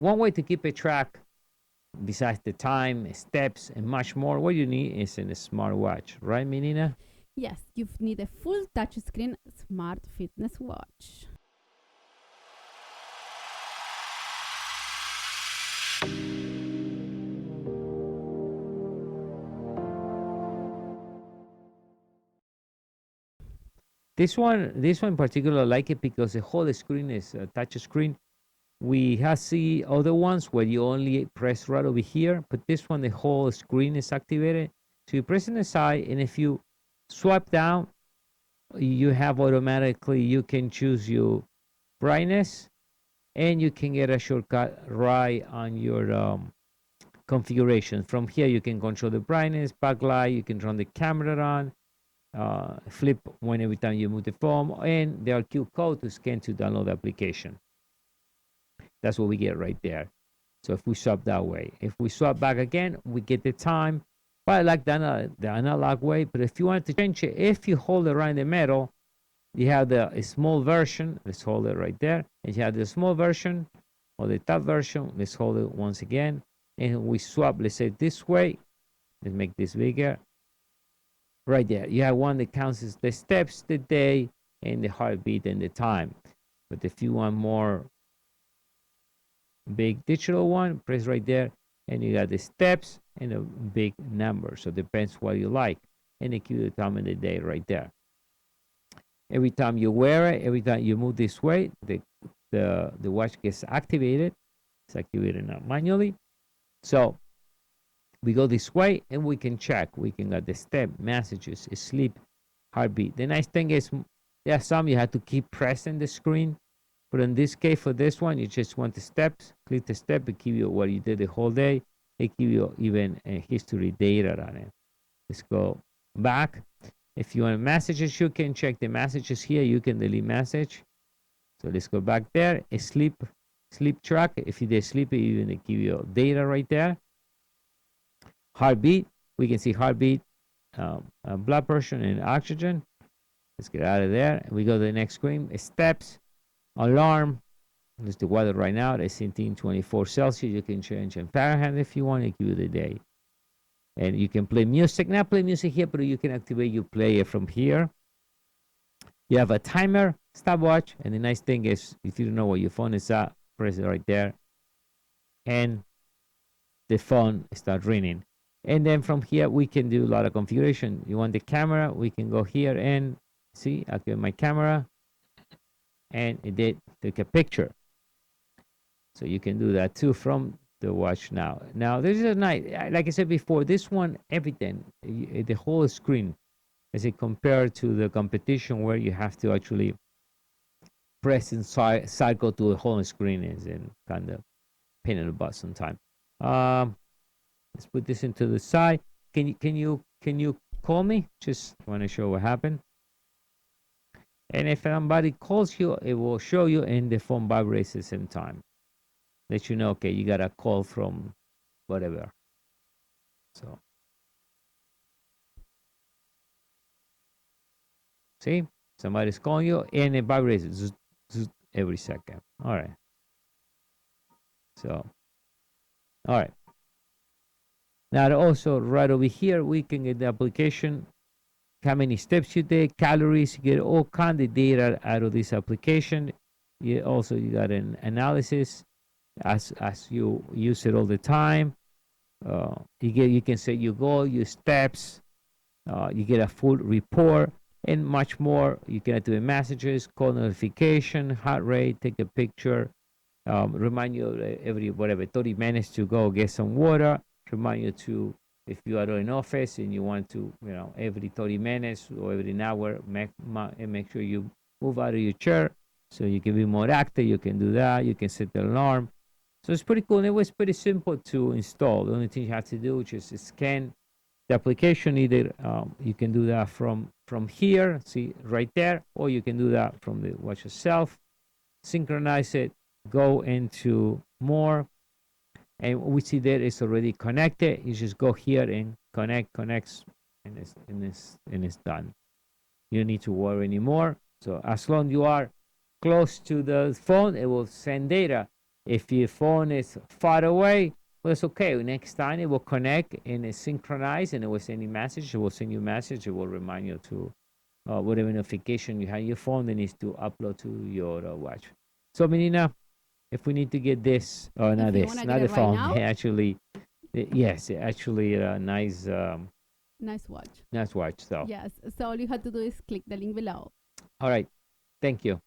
one way to keep a track, besides the time, steps, and much more, what you need is a smartwatch, right, Menina? Yes, you need a full touchscreen smart fitness watch. This one in particular, I like it because the whole screen is a touch screen. We have see other ones where you only press right over here, but this one, the whole screen is activated. So you press on the side, and if you swipe down, you have automatically, you can choose your brightness, and you can get a shortcut right on your configuration. From here, you can control the brightness, backlight, you can turn the camera on, flip when every time you move the phone, and there are QR code to scan to download the application. That's what we get right there. So if we swap that way, if we swap back again, we get the time. But I like the analog way. But if you want to change it, if you hold it right in the middle, you have the small version. Let's hold it right there. And you have the small version or the top version. Let's hold it once again. And we swap, let's say this way. Let's make this bigger. Right there. You have one that counts as the steps, the day, and the heartbeat and the time. But if you want more big digital one, press right there, and you got the steps and a big number. So it depends what you like. And it gives you the time of the day right there. Every time you wear it, every time you move this way, the watch gets activated. It's activated now manually. So we go this way and we can check. We can get the step, messages, sleep, heartbeat. The nice thing is, there are some you have to keep pressing the screen. But in this case, for this one, you just want the steps. Click the step, it gives you what you did the whole day. It gives you even a history data on it. Let's go back. If you want messages, you can check the messages here. You can delete message. So let's go back there. A sleep track. If you did sleep, it even give you data right there. Heartbeat. We can see heartbeat, blood pressure, and oxygen. Let's get out of there. We go to the next screen. Steps. Alarm. There's the weather right now. It's 1824 Celsius. You can change in Fahrenheit if you want. It give you the day. And you can play music. Not play music here, but you can activate your player from here. You have a timer, stopwatch, and the nice thing is, if you don't know what your phone is at, press it right there, and the phone start ringing. And then from here, we can do a lot of configuration. You want the camera, we can go here and see, activate my camera, and it did take a picture. So you can do that too from the watch now. Now, this is a nice, like I said before, this one, everything, the whole screen, as it compared to the competition where you have to actually press and cycle to the whole screen is in kind of pain in the butt sometimes. Let's put this into the side. Can you call me? Just want to show what happened. And if somebody calls you, it will show you, and the phone vibrates at the same time. Let you know, okay, you got a call from whatever. So, see, somebody's calling you, and it vibrates every second. All right. So, all right. Now, also right over here, we can get the application, how many steps you did, calories, you get all kind of data out of this application. You got an analysis as you use it all the time. You can set your goal, your steps. You get a full report and much more. You can activate messages, call notification, heart rate, take a picture, remind you every 30 minutes to go get some water. Remind you to, if you are in office and you want to, every 30 minutes or every hour, make sure you move out of your chair so you can be more active. You can do that. You can set the alarm. So it's pretty cool. And it was pretty simple to install. The only thing you have to do is just scan the application. Either you can do that from here, see right there, or you can do that from the watch itself. Synchronize it, go into more, and we see that it's already connected. You just go here and connects, and it's done. You don't need to worry anymore. So as long as you are close to the phone, it will send data. If your phone is far away, well, it's okay. Next time it will connect and it synchronize and it will send you a message. It will send you a message. It will remind you to whatever notification you have in your phone that needs to upload to your watch. So, Menina, if we need to get this, or not If you want this, to not get the it right phone, now, actually, yes, actually a nice, nice watch. nice watch. So, Yes. So all you have to do is click the link below. all right. Thank you.